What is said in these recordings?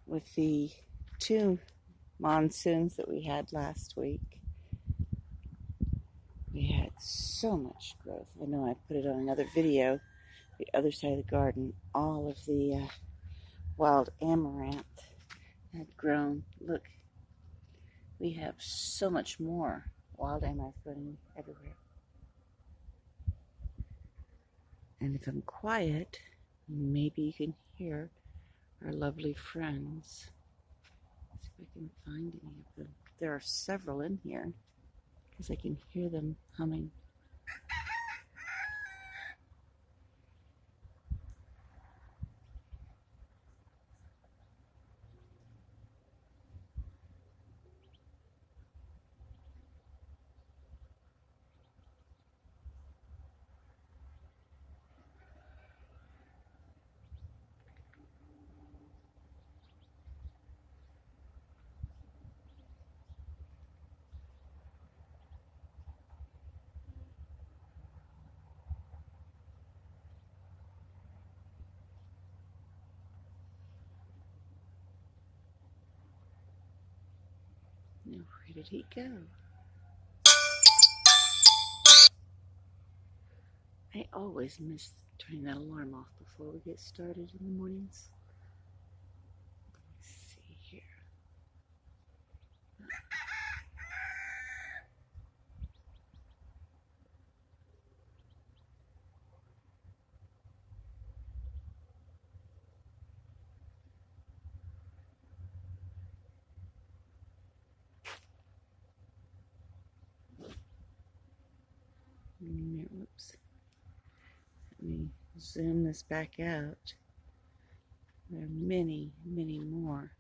with the 2 monsoons that we had last week. We had so much growth. I know I put it on another video, the other side of the garden. All of the wild amaranth had grown. Look, we have so much more wild amaranth growing everywhere. And if I'm quiet, maybe you can hear our lovely friends. Let's see if I can find any of them. There are several in here because I can hear them humming. Now, where did he go? I always miss turning that alarm off before we get started in the mornings. Let's see here. Whoops. Let me zoom this back out. There are many, many more.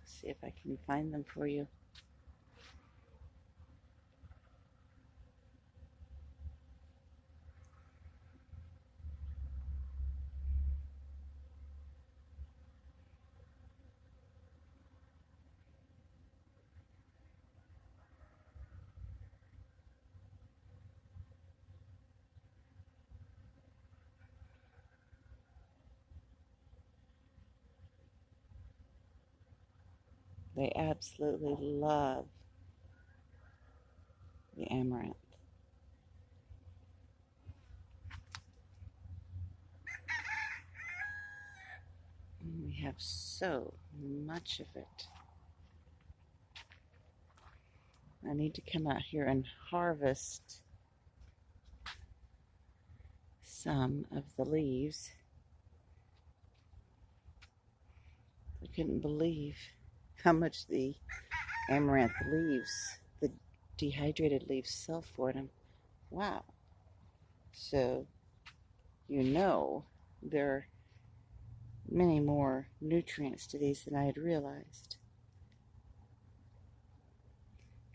Let's see if I can find them for you. They absolutely love the amaranth. And we have so much of it. I need to come out here and harvest some of the leaves. I couldn't believe how much the amaranth leaves, the dehydrated leaves, sell for them. Wow. So, you know, there are many more nutrients to these than I had realized.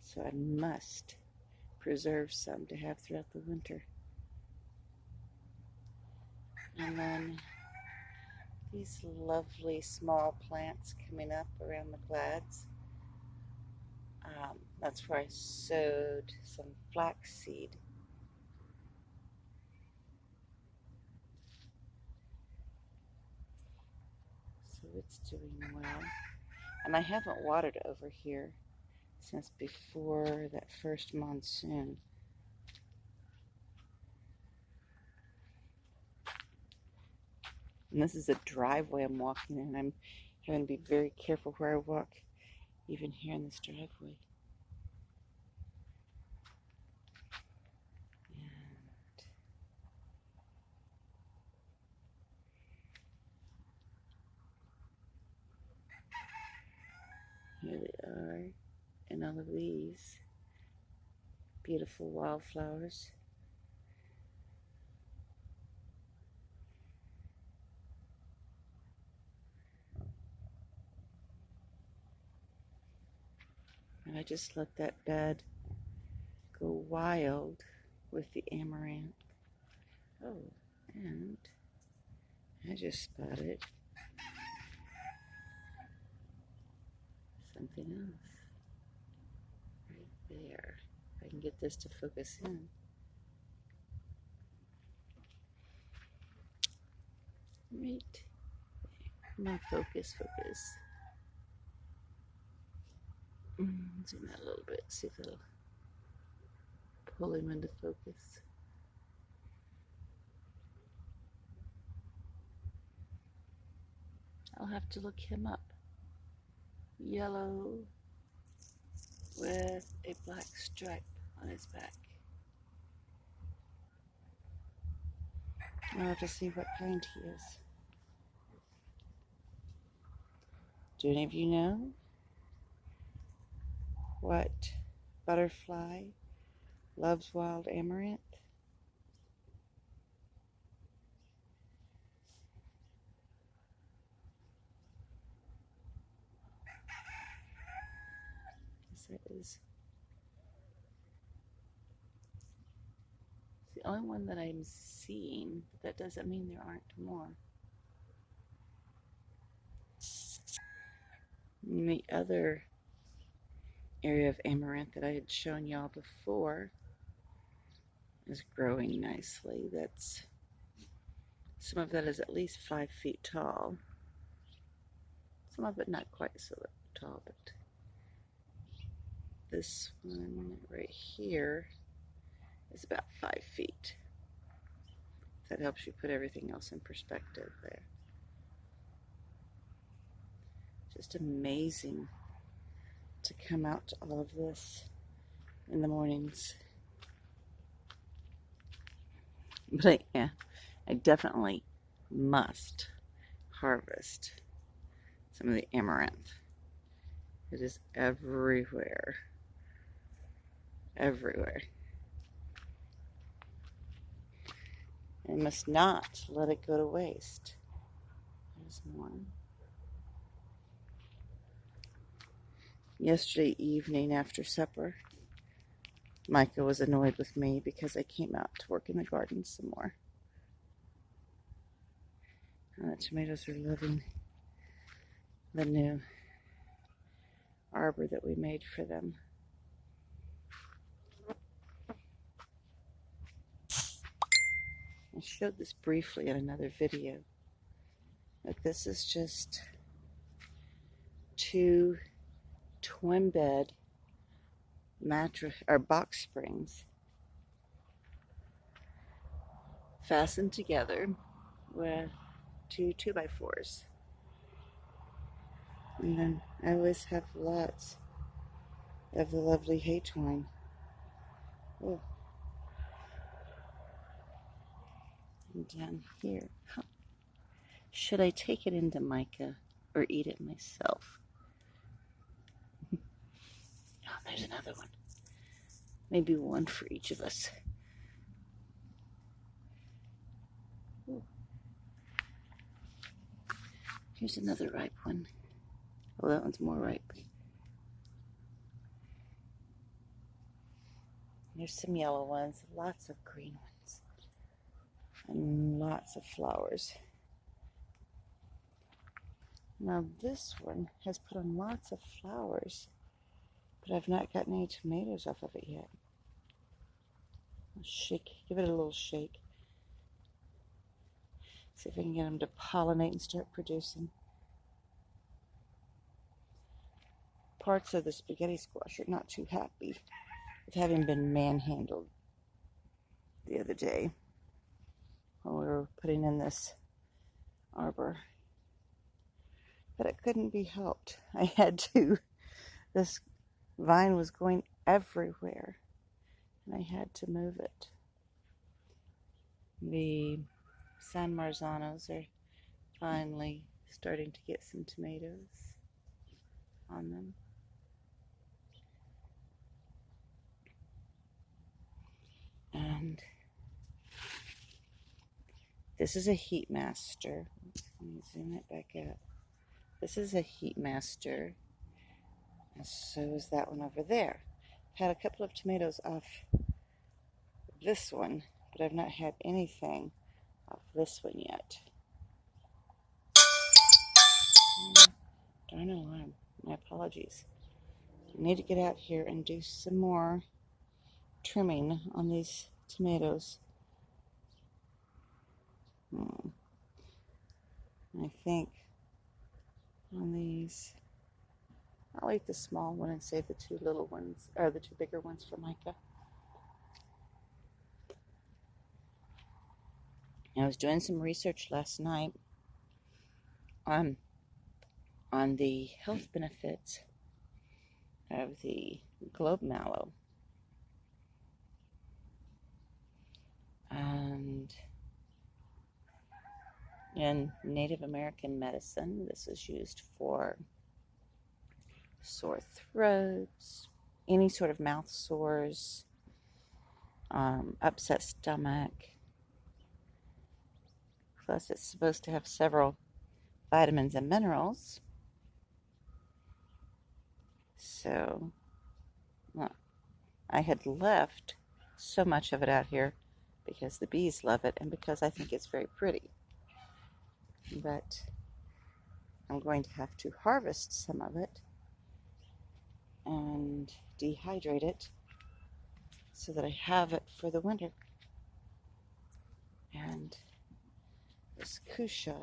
So I must preserve some to have throughout the winter. And then these lovely small plants coming up around the glads. That's where I sowed some flaxseed. So it's doing well. And I haven't watered over here since before that first monsoon. And this is a driveway I'm walking in. I'm having to be very careful where I walk, even here in this driveway. And here they are, and all of these beautiful wildflowers. And I just let that bed go wild with the amaranth. Oh, and I just spotted something else right there. If I can get this to focus in. Right. Come on, focus, focus. Zoom out a little bit, see if it'll pull him into focus. I'll have to look him up. Yellow with a black stripe on his back. I'll have to see what kind he is. Do any of you know what butterfly loves wild amaranth? That is the only one that I'm seeing, but that doesn't mean there aren't more. And the other area of amaranth that I had shown y'all before is growing nicely. That's some of that is at least 5 feet tall. Some of it not quite so tall, but this one right here is about 5 feet. That helps you put everything else in perspective there. Just amazing to come out to all of this in the mornings. But yeah, I definitely must harvest some of the amaranth. It is everywhere. Everywhere. I must not let it go to waste. There's one. Yesterday evening after supper, Micah was annoyed with me because I came out to work in the garden some more. And the tomatoes are loving the new arbor that we made for them. I showed this briefly in another video, but this is just 2 twin bed mattress or box springs fastened together with 2 2x4s. And then I always have lots of the lovely hay twine. Oh. And down here. Huh. Should I take it into Micah or eat it myself? Oh, there's another one. Maybe one for each of us. Ooh. Here's another ripe one. Oh, that one's more ripe. There's some yellow ones, lots of green ones, and lots of flowers. Now this one has put on lots of flowers, but I've not gotten any tomatoes off of it yet. I'll shake, give it a little shake. See if I can get them to pollinate and start producing. Parts of the spaghetti squash are not too happy with having been manhandled the other day when we were putting in this arbor. But it couldn't be helped. I had to. This vine was going everywhere, and I had to move it. The San Marzanos are finally starting to get some tomatoes on them. And this is a Heat Master. Let me zoom it back out. This is a Heat Master. And so is that one over there. Had a couple of tomatoes off this one, but I've not had anything off this one yet. Darn alarm. My apologies. I need to get out here and do some more trimming on these tomatoes. I think on these, I'll eat the small one and save the two little ones, or the two bigger ones for Micah. I was doing some research last night on the health benefits of the globe mallow. And in Native American medicine, this is used for sore throats, any sort of mouth sores, upset stomach. Plus, it's supposed to have several vitamins and minerals. So, well, I had left so much of it out here because the bees love it and because I think it's very pretty. But I'm going to have to harvest some of it and dehydrate it so that I have it for the winter. And this Kusha,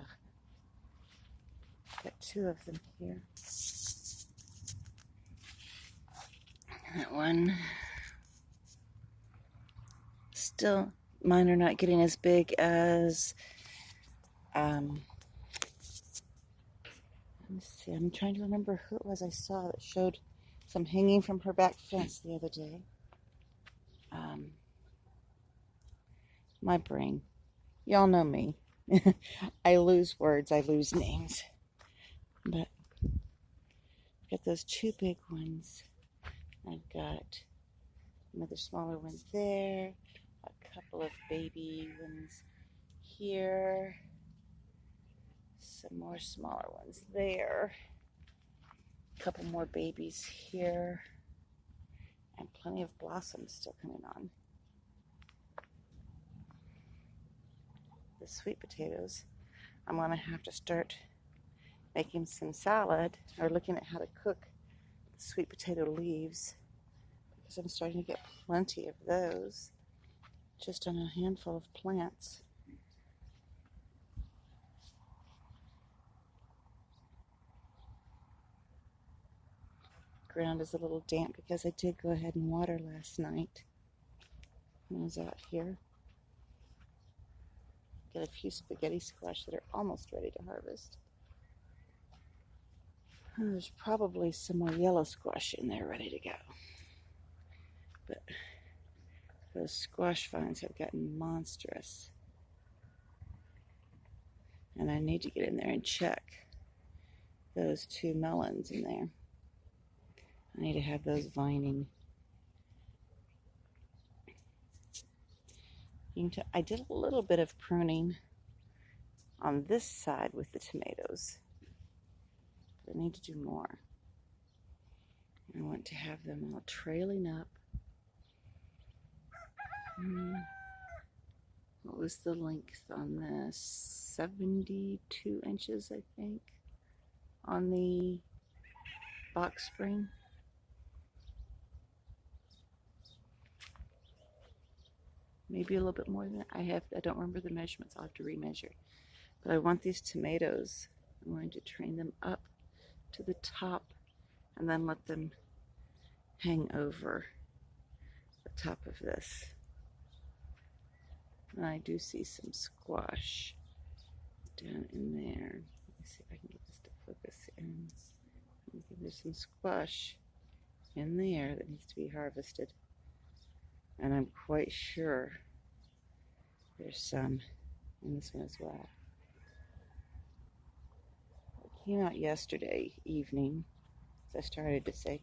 got two of them here. That one, still, mine are not getting as big as, let me see, I'm trying to remember who it was I saw that showed some hanging from her back fence the other day. My brain, y'all know me. I lose words, I lose names. But I've got those two big ones. I've got another smaller one there, a couple of baby ones here, some more smaller ones there, a couple more babies here, and plenty of blossoms still coming on. The sweet potatoes, I'm going to have to start making some salad or looking at how to cook the sweet potato leaves, because I'm starting to get plenty of those just on a handful of plants. Ground is a little damp because I did go ahead and water last night when I was out here. Got a few spaghetti squash that are almost ready to harvest. And there's probably some more yellow squash in there ready to go. But those squash vines have gotten monstrous. And I need to get in there and check those two melons in there. I need to have those vining. I did a little bit of pruning on this side with the tomatoes. But I need to do more. I want to have them all trailing up. What was the length on this? 72 inches, I think, on the box spring. Maybe a little bit more than that. I don't remember the measurements. I'll have to remeasure. But I want these tomatoes, I'm going to train them up to the top and then let them hang over the top of this. And I do see some squash down in there. Let me see if I can get this to focus in. There's some squash in there that needs to be harvested. And I'm quite sure there's some in this one as well. It came out yesterday evening, as I started to say,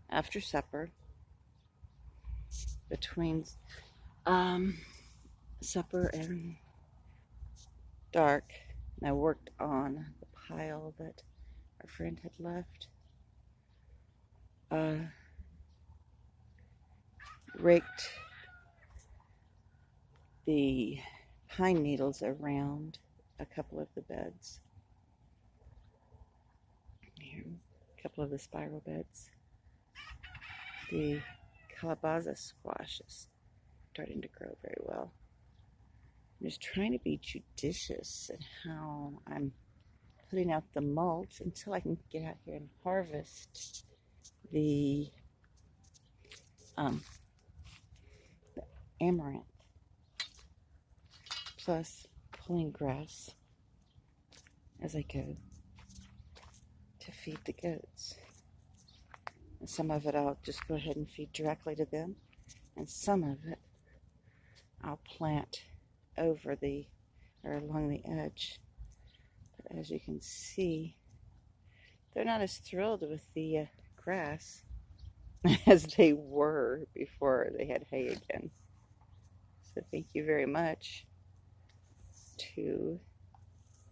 after supper, between supper and dark, and I worked on the pile that our friend had left. Raked the pine needles around a couple of the beds A couple of the spiral beds. The calabaza squash is starting to grow very well. I'm just trying to be judicious in how I'm putting out the mulch until I can get out here and harvest the amaranth, plus pulling grass as I go to feed the goats. And some of it I'll just go ahead and feed directly to them, and some of it I'll plant over or along the edge. But as you can see, they're not as thrilled with the grass as they were before they had hay again. So thank you very much to